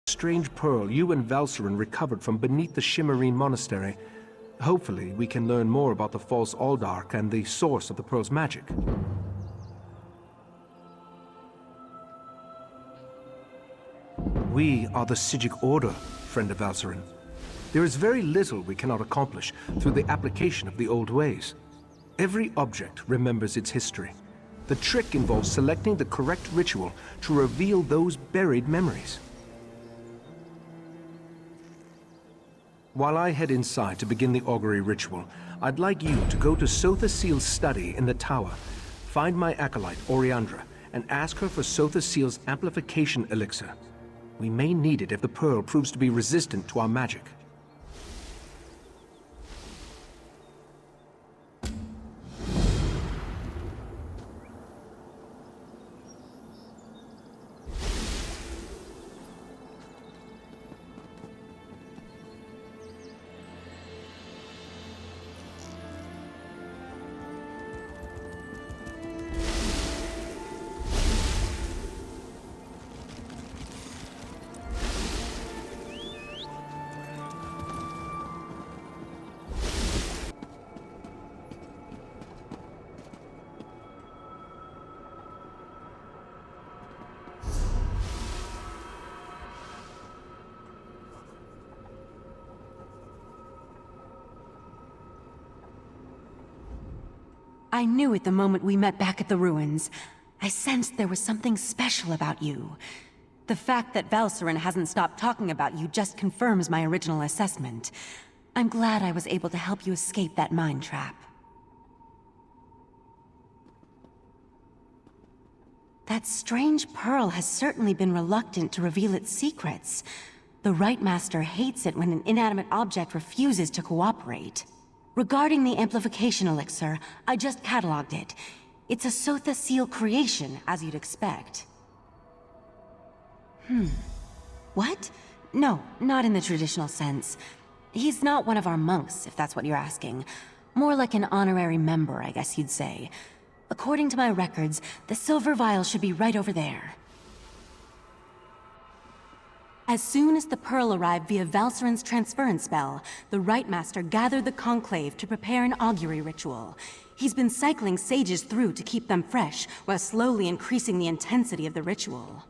strange pearl you and Valcerin recovered from beneath the Shimmerine Monastery. Hopefully, we can learn more about the false Aldark and the source of the pearl's magic. We are the Psijic Order, friend of Valcerin. There is very little we cannot accomplish through the application of the old ways. Every object remembers its history. The trick involves selecting the correct ritual to reveal those buried memories. While I head inside to begin the augury ritual, I'd like you to go to Sotha Seal's study in the tower, find my acolyte, Oriandra, and ask her for Sotha Seal's amplification elixir. We may need it if the pearl proves to be resistant to our magic. I knew it the moment we met back at the ruins. I sensed there was something special about you. The fact that Valcerin hasn't stopped talking about you just confirms my original assessment. I'm glad I was able to help you escape that mind trap. That strange pearl has certainly been reluctant to reveal its secrets. The Ritemaster hates it when an inanimate object refuses to cooperate. Regarding the amplification elixir, I just cataloged it. It's a Sotha Seal creation, as you'd expect. What? No, not in the traditional sense. He's not one of our monks, if that's what you're asking. More like an honorary member, I guess you'd say. According to my records, the silver vial should be right over there. As soon as the pearl arrived via Valcerin's transference spell, the Ritemaster gathered the conclave to prepare an augury ritual. He's been cycling sages through to keep them fresh, while slowly increasing the intensity of the ritual.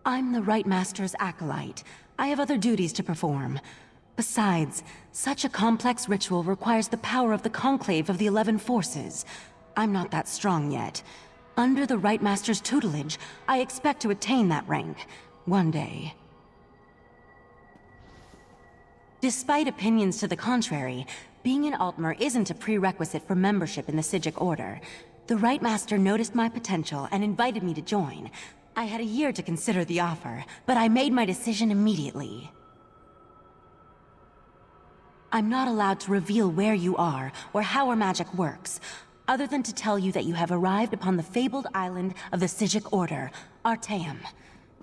I'm the Ritemaster's acolyte. I have other duties to perform. Besides, such a complex ritual requires the power of the conclave of the 11 forces. I'm not that strong yet. Under the Ritemaster's tutelage, I expect to attain that rank, one day. Despite opinions to the contrary, being an Altmer isn't a prerequisite for membership in the Psijic Order. The Ritemaster noticed my potential and invited me to join. I had a year to consider the offer, but I made my decision immediately. I'm not allowed to reveal where you are, or how our magic works, other than to tell you that you have arrived upon the fabled island of the Psijic Order, Artaeum.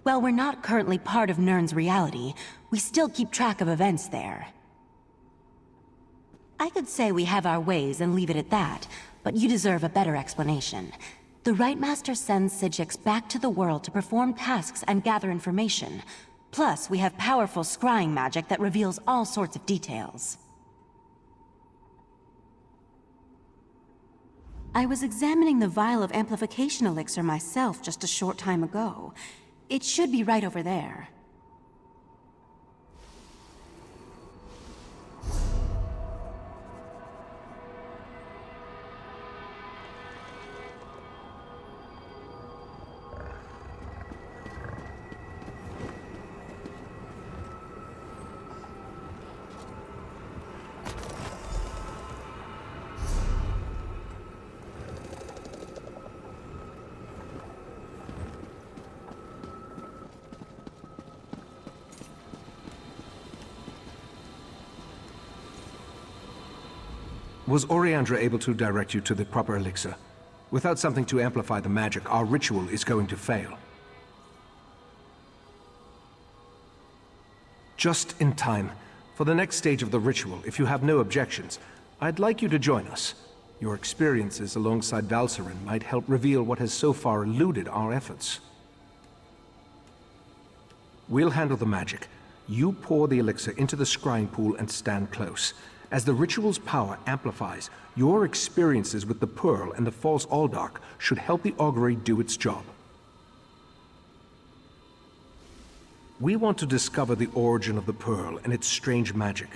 While we're not currently part of Nirn's reality, we still keep track of events there. I could say we have our ways and leave it at that, but you deserve a better explanation. The Ritemaster sends Psijics back to the world to perform tasks and gather information. Plus, we have powerful scrying magic that reveals all sorts of details. I was examining the vial of amplification elixir myself just a short time ago. It should be right over there. Was Oriandra able to direct you to the proper elixir? Without something to amplify the magic, our ritual is going to fail. Just in time. For the next stage of the ritual, if you have no objections, I'd like you to join us. Your experiences alongside Valcerin might help reveal what has so far eluded our efforts. We'll handle the magic. You pour the elixir into the scrying pool and stand close. As the ritual's power amplifies, your experiences with the Pearl and the false Aldark should help the augury do its job. We want to discover the origin of the Pearl and its strange magic.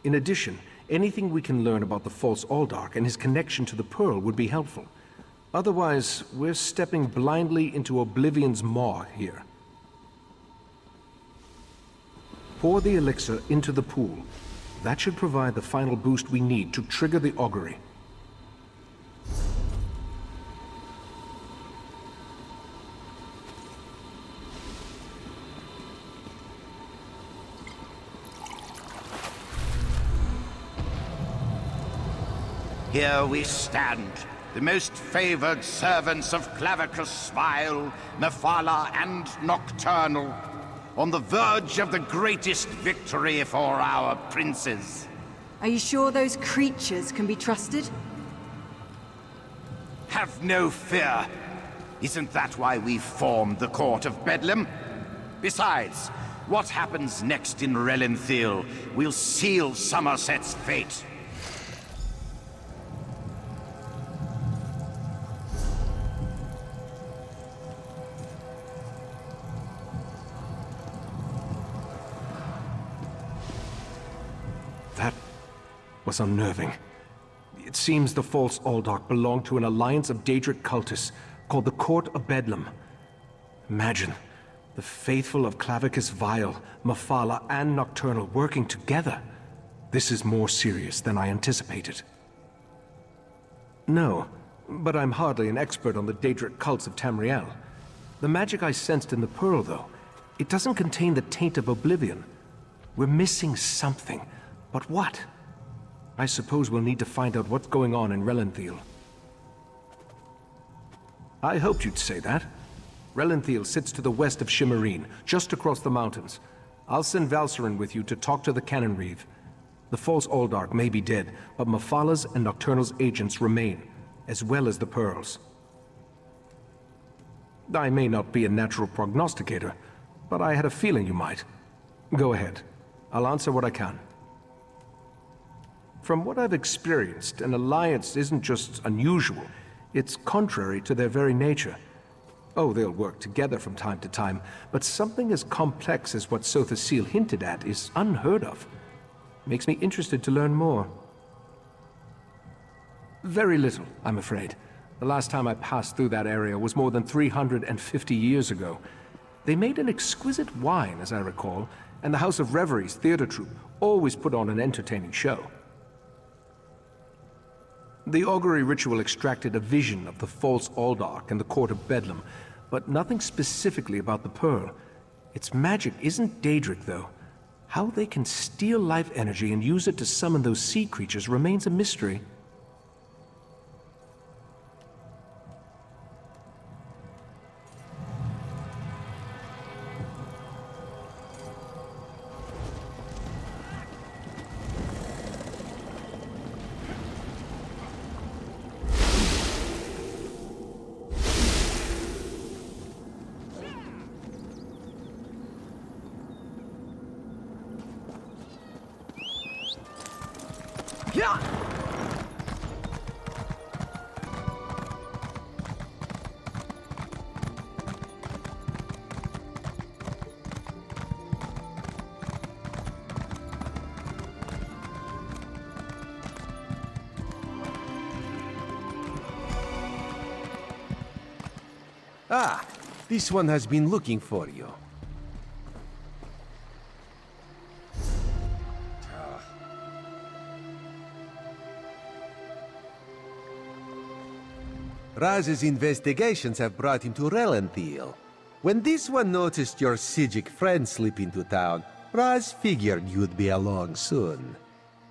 In addition, anything we can learn about the false Aldark and his connection to the Pearl would be helpful. Otherwise, we're stepping blindly into Oblivion's maw here. Pour the elixir into the pool. That should provide the final boost we need to trigger the augury. Here we stand, the most favored servants of Clavicus Vile, Mephala, and Nocturnal, on the verge of the greatest victory for our princes. Are you sure those creatures can be trusted? Have no fear. Isn't that why we formed the Court of Bedlam? Besides, what happens next in Relenthiel will seal Summerset's fate. That was unnerving. It seems the false Aldark belonged to an alliance of Daedric cultists called the Court of Bedlam. Imagine, the faithful of Clavicus Vile, Mephala, and Nocturnal working together. This is more serious than I anticipated. No, but I'm hardly an expert on the Daedric cults of Tamriel. The magic I sensed in the Pearl, though, it doesn't contain the taint of Oblivion. We're missing something. But what? I suppose we'll need to find out what's going on in Relenthiel. I hoped you'd say that. Relenthiel sits to the west of Shimmerine, just across the mountains. I'll send Valcerin with you to talk to the Cannon Reeve. The false Aldark may be dead, but Mephala's and Nocturnal's agents remain, as well as the Pearls. I may not be a natural prognosticator, but I had a feeling you might. Go ahead. I'll answer what I can. From what I've experienced, an alliance isn't just unusual, it's contrary to their very nature. Oh, they'll work together from time to time, but something as complex as what Sotha Sil hinted at is unheard of. Makes me interested to learn more. Very little, I'm afraid. The last time I passed through that area was more than 350 years ago. They made an exquisite wine, as I recall, and the House of Reveries theater troupe always put on an entertaining show. The augury ritual extracted a vision of the false Aldark and the Court of Bedlam, but nothing specifically about the Pearl. Its magic isn't Daedric, though. How they can steal life energy and use it to summon those sea creatures remains a mystery. Ah, this one has been looking for you. Raz's investigations have brought him to Relenthiel. When this one noticed your Psijic friend slip into town, Raz figured you'd be along soon.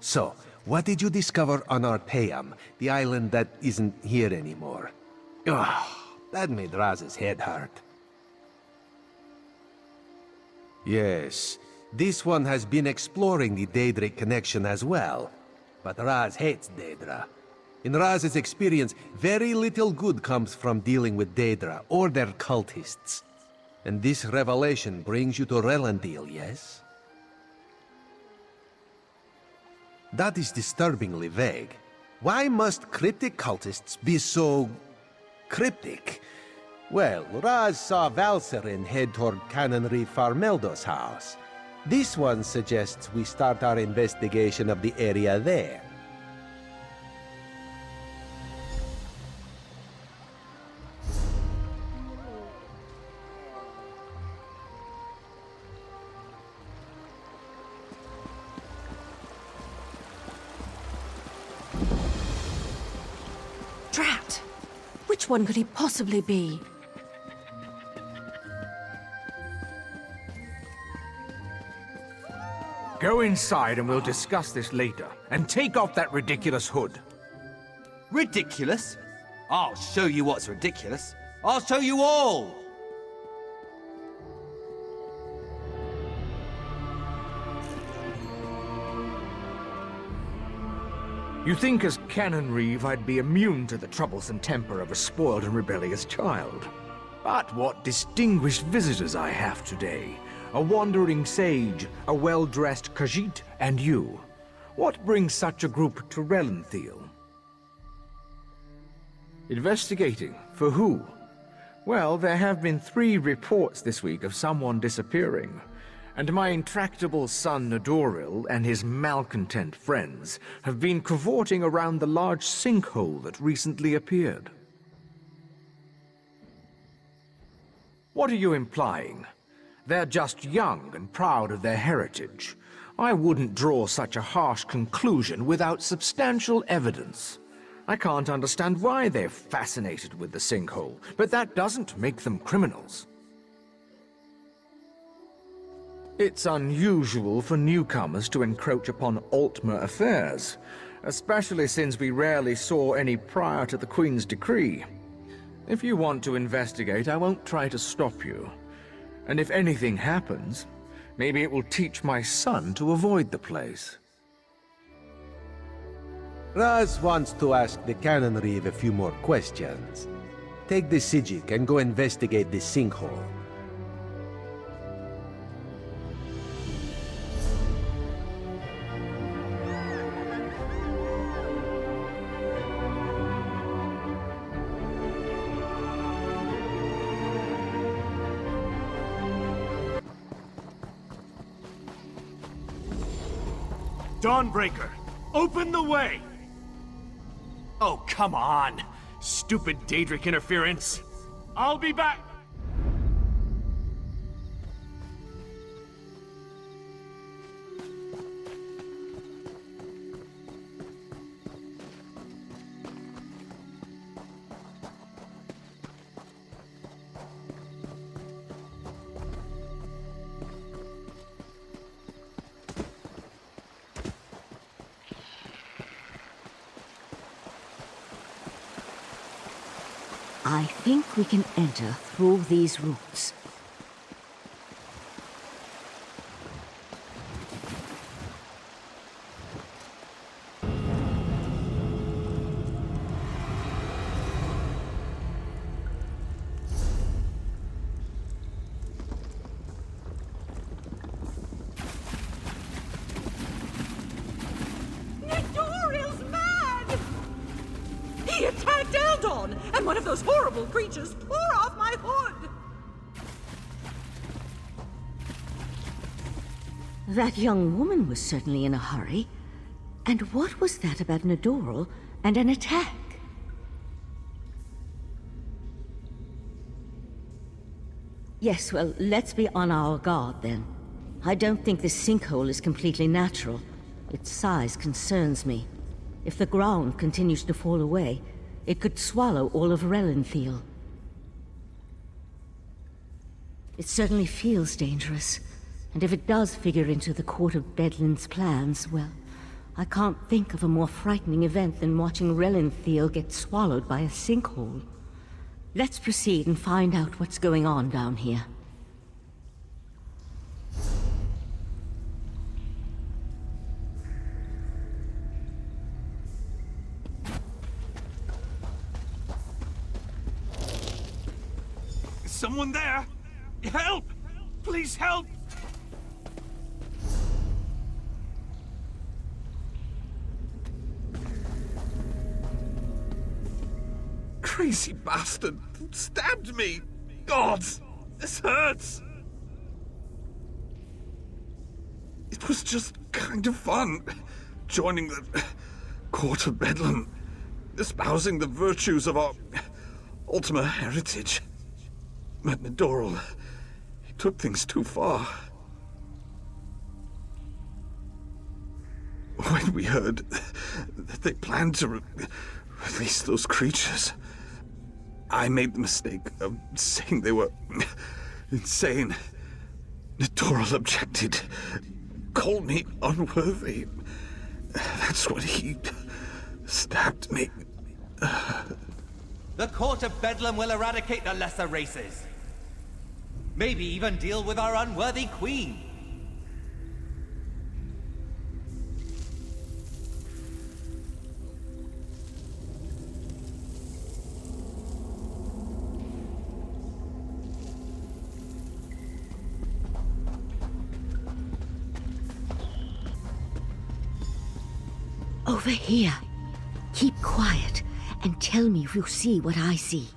So, what did you discover on Arteum, the island that isn't here anymore? Ugh. That made Raz's head hurt. Yes, this one has been exploring the Daedric connection as well. But Raz hates Daedra. In Raz's experience, very little good comes from dealing with Daedra or their cultists. And this revelation brings you to Relenthiel, yes? That is disturbingly vague. Why must cryptic cultists be so... cryptic? Well, Raz saw Valserin head toward Canonry Farmeldo's house. This one suggests we start our investigation of the area there. Drat! Which one could he possibly be? Go inside and we'll discuss this later. And take off that ridiculous hood. Ridiculous? I'll show you what's ridiculous. I'll show you all! You think as Canon Reeve I'd be immune to the troublesome temper of a spoiled and rebellious child. But what distinguished visitors I have today. A wandering sage, a well-dressed Khajiit, and you. What brings such a group to Relenthiel? Investigating. For who? Well, there have been 3 reports this week of someone disappearing. And my intractable son Nadoril and his malcontent friends have been cavorting around the large sinkhole that recently appeared. What are you implying? They're just young and proud of their heritage. I wouldn't draw such a harsh conclusion without substantial evidence. I can't understand why they're fascinated with the sinkhole, but that doesn't make them criminals. It's unusual for newcomers to encroach upon Altmer affairs, especially since we rarely saw any prior to the Queen's decree. If you want to investigate, I won't try to stop you. And if anything happens, maybe it will teach my son to avoid the place. Raz wants to ask the Canon Reeve a few more questions. Take the Psijic and go investigate the sinkhole. Dawnbreaker, open the way! Oh, come on! Stupid Daedric interference! I'll be back! I think we can enter through these roots. Nadoril's mad! He attacked Eldon, and one of those horrible creatures tore off my hood! That young woman was certainly in a hurry. And what was that about Nadoril and an attack? Yes, well, let's be on our guard then. I don't think this sinkhole is completely natural. Its size concerns me. If the ground continues to fall away, it could swallow all of Relenthiel. It certainly feels dangerous. And if it does figure into the Court of Bedlin's plans, well, I can't think of a more frightening event than watching Relenthiel get swallowed by a sinkhole. Let's proceed and find out what's going on down here. Is someone there? Help! Please help! Crazy bastard stabbed me! Gods! This hurts! It was just kind of fun, joining the court of Bedlam, espousing the virtues of our Ultima heritage. But Nidoral, he took things too far. When we heard that they planned to release those creatures, I made the mistake of saying they were insane. Nidoral objected, called me unworthy. That's when he stabbed me. The court of Bedlam will eradicate the lesser races. Maybe even deal with our unworthy queen. Over here. Keep quiet and tell me if you see what I see.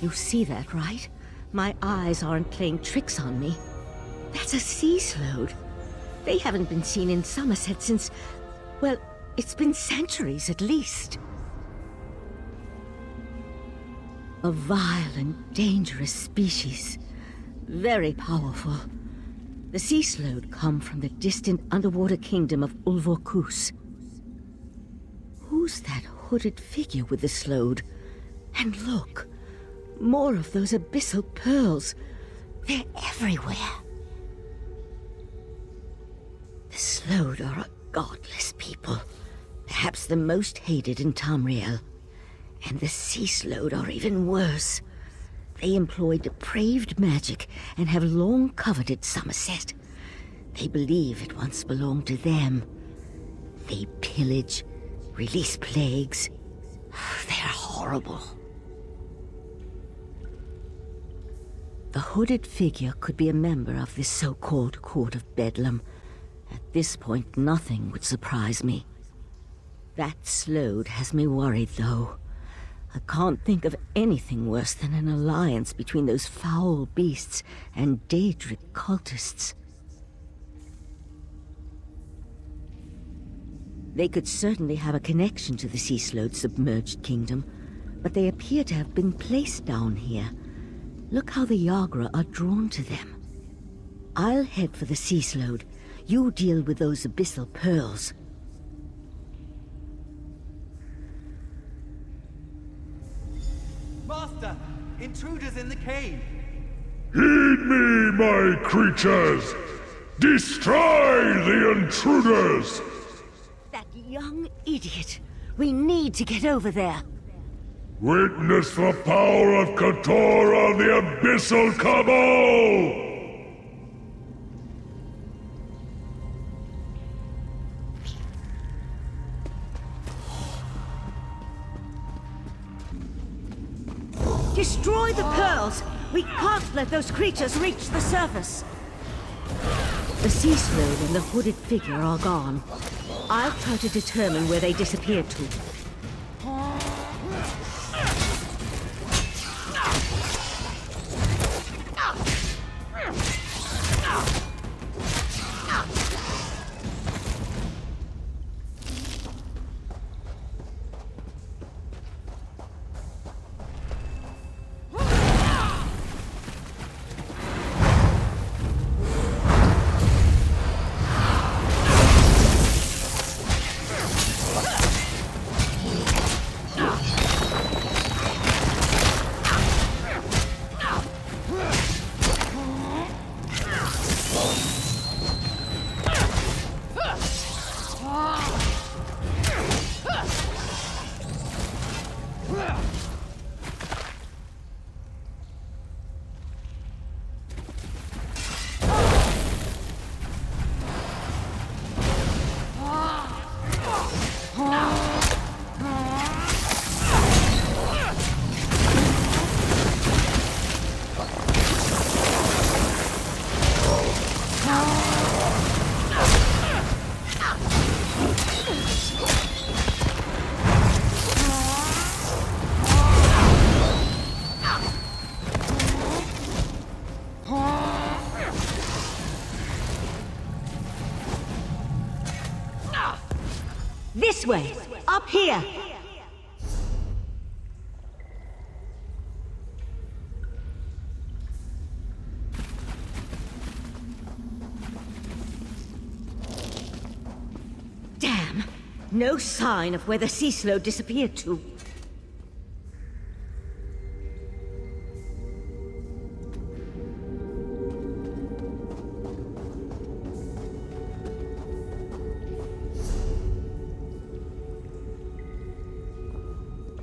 You see that, right? My eyes aren't playing tricks on me. That's a sea slode. They haven't been seen in Summerset since, well, it's been centuries at least. A vile and dangerous species. Very powerful. The sea slode come from the distant underwater kingdom of Ulvorkus. Who's that hooded figure with the slode? And look, more of those abyssal pearls. They're everywhere. The slode are a godless people. Perhaps the most hated in Tamriel. And the sea slode are even worse. They employ depraved magic and have long coveted Summerset. They believe it once belonged to them. They pillage, release plagues. They're horrible. The hooded figure could be a member of this so-called Court of Bedlam. At this point, nothing would surprise me. That slode has me worried, though. I can't think of anything worse than an alliance between those foul beasts and Daedric cultists. They could certainly have a connection to the sea slode's submerged kingdom, but they appear to have been placed down here. Look how the Yagra are drawn to them. I'll head for the sea slode. You deal with those abyssal pearls. Master! Intruders in the cave! Heed me, my creatures! Destroy the intruders! That young idiot! We need to get over there! Witness the power of Katora, the Abyssal Cabal! Destroy the pearls! We can't let those creatures reach the surface! The sea slode and the hooded figure are gone. I'll try to determine where they disappeared to. This way! Up here! Damn! No sign of where the sea slow disappeared to.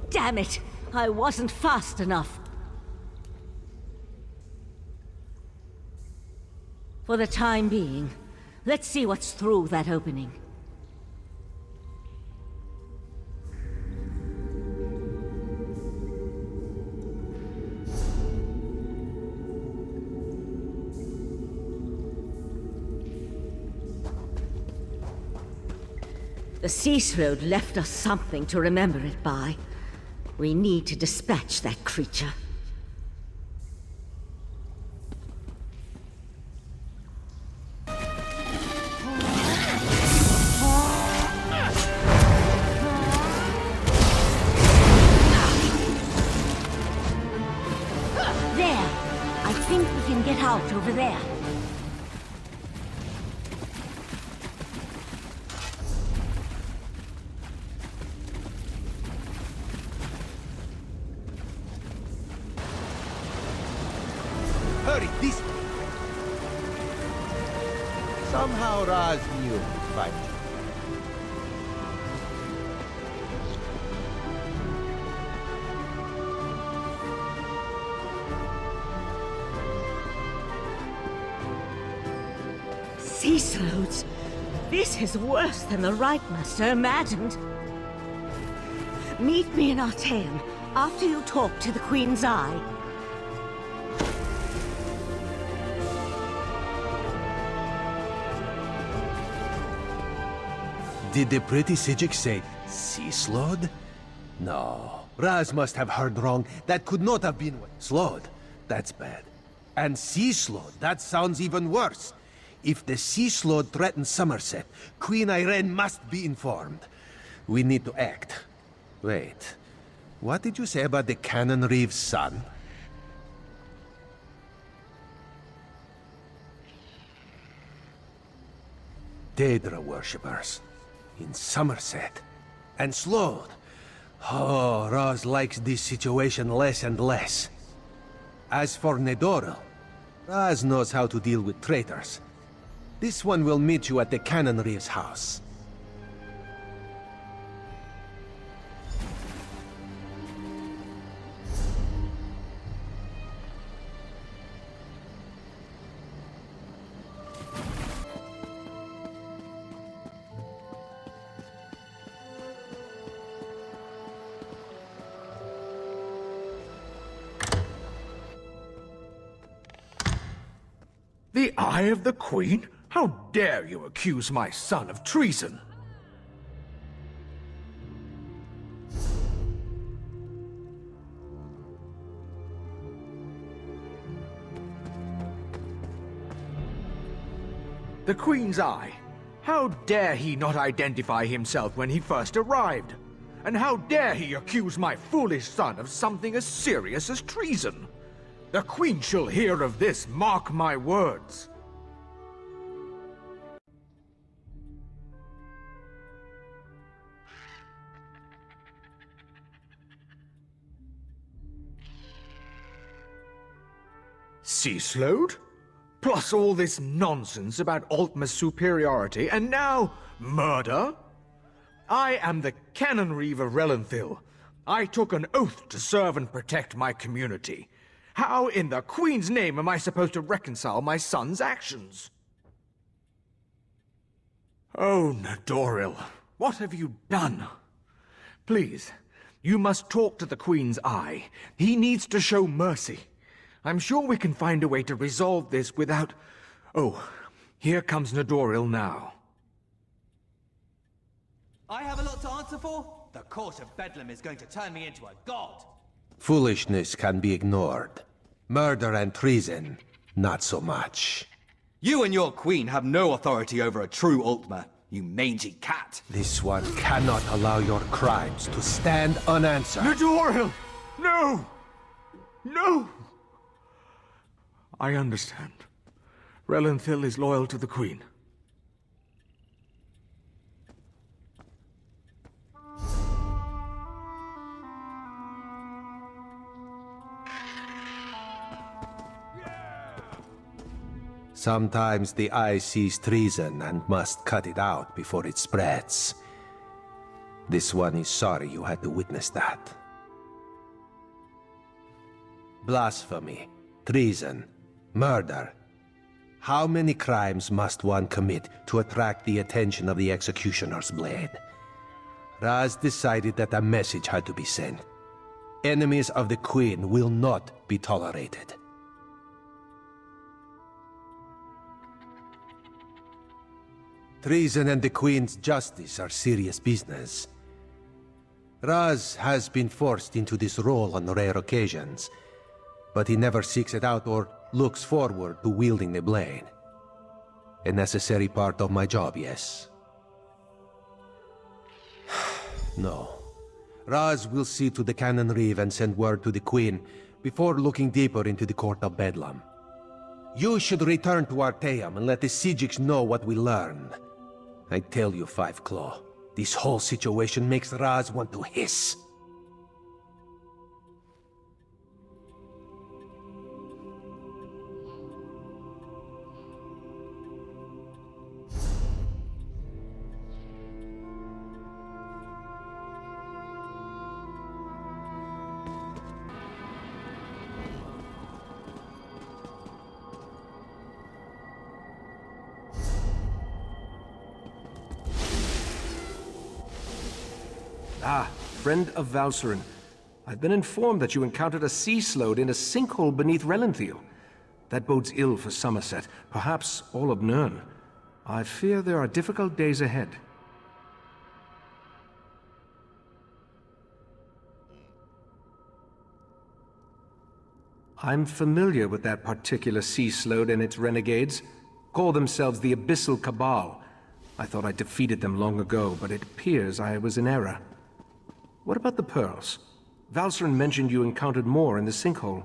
Damn it! I wasn't fast enough. For the time being, let's see what's through that opening. The sea slode left us something to remember it by. We need to dispatch that creature. There! I think we can get out over there. Hurry, this way. Somehow Raz knew he'd find you. Sea slodes? This is worse than the Ritemaster imagined. Meet me in Artaeum after you talk to the Queen's Eye. Did the pretty Psijic say sea slode? No. Raz must have heard wrong. That could not have been slode. That's bad. And sea slode, that sounds even worse. If the sea slode threatens Summerset, Queen Irene must be informed. We need to act. Wait. What did you say about the Cannon Reeve's son? Daedra worshippers. In Summerset. And slowed. Oh, Raz likes this situation less and less. As for Nedoril, Raz knows how to deal with traitors. This one will meet you at the Cannon Reeve's house. The Eye of the Queen? How dare you accuse my son of treason? The Queen's Eye? How dare he not identify himself when he first arrived? And how dare he accuse my foolish son of something as serious as treason? The Queen shall hear of this, mark my words. Sea slowed? Plus all this nonsense about Altma's superiority, and now murder? I am the Cannon Reeve of Relenthil. I took an oath to serve and protect my community. How in the Queen's name am I supposed to reconcile my son's actions? Oh, Nedoril, what have you done? Please, you must talk to the Queen's Eye. He needs to show mercy. I'm sure we can find a way to resolve this without... Oh, here comes Nedoril now. answer for? The court of Bedlam is going to turn me into a god. Foolishness can be ignored. Murder and treason, not so much. You and your queen have no authority over a true Ultima, you mangy cat. This one cannot allow your crimes to stand unanswered. Nadoril! No! No! I understand. Relenthil is loyal to the Queen. Sometimes the eye sees treason and must cut it out before it spreads. This one is sorry you had to witness that. Blasphemy, treason, murder. How many crimes must one commit to attract the attention of the executioner's blade? Raz decided that a message had to be sent. Enemies of the Queen will not be tolerated. Treason and the Queen's justice are serious business. Raz has been forced into this role on rare occasions, but he never seeks it out or looks forward to wielding the blade. A necessary part of my job, yes. No. Raz will see to the Cannon Reeve and send word to the Queen before looking deeper into the Court of Bedlam. You should return to Arteum and let the Psijics know what we learned. I tell you, Five Claw, this whole situation makes Raz want to hiss. Ah, friend of Valcerin. I've been informed that you encountered a sea slode in a sinkhole beneath Relenthil. That bodes ill for Summerset, perhaps all of Nirn. I fear there are difficult days ahead. I'm familiar with that particular sea slode and its renegades. Call themselves the Abyssal Cabal. I thought I defeated them long ago, but it appears I was in error. What about the pearls? Valcerin mentioned you encountered more in the sinkhole.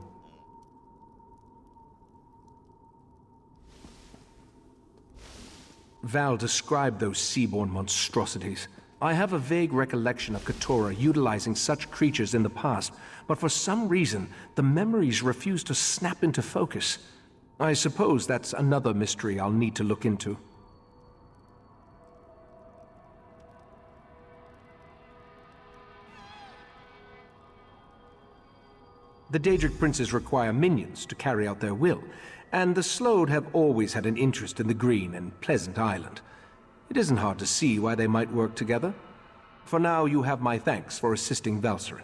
Val described those seaborne monstrosities. I have a vague recollection of Katora utilizing such creatures in the past, but for some reason, the memories refuse to snap into focus. I suppose that's another mystery I'll need to look into. The Daedric princes require minions to carry out their will, and the Slode have always had an interest in the green and pleasant island. It isn't hard to see why they might work together. For now, you have my thanks for assisting Valcerin.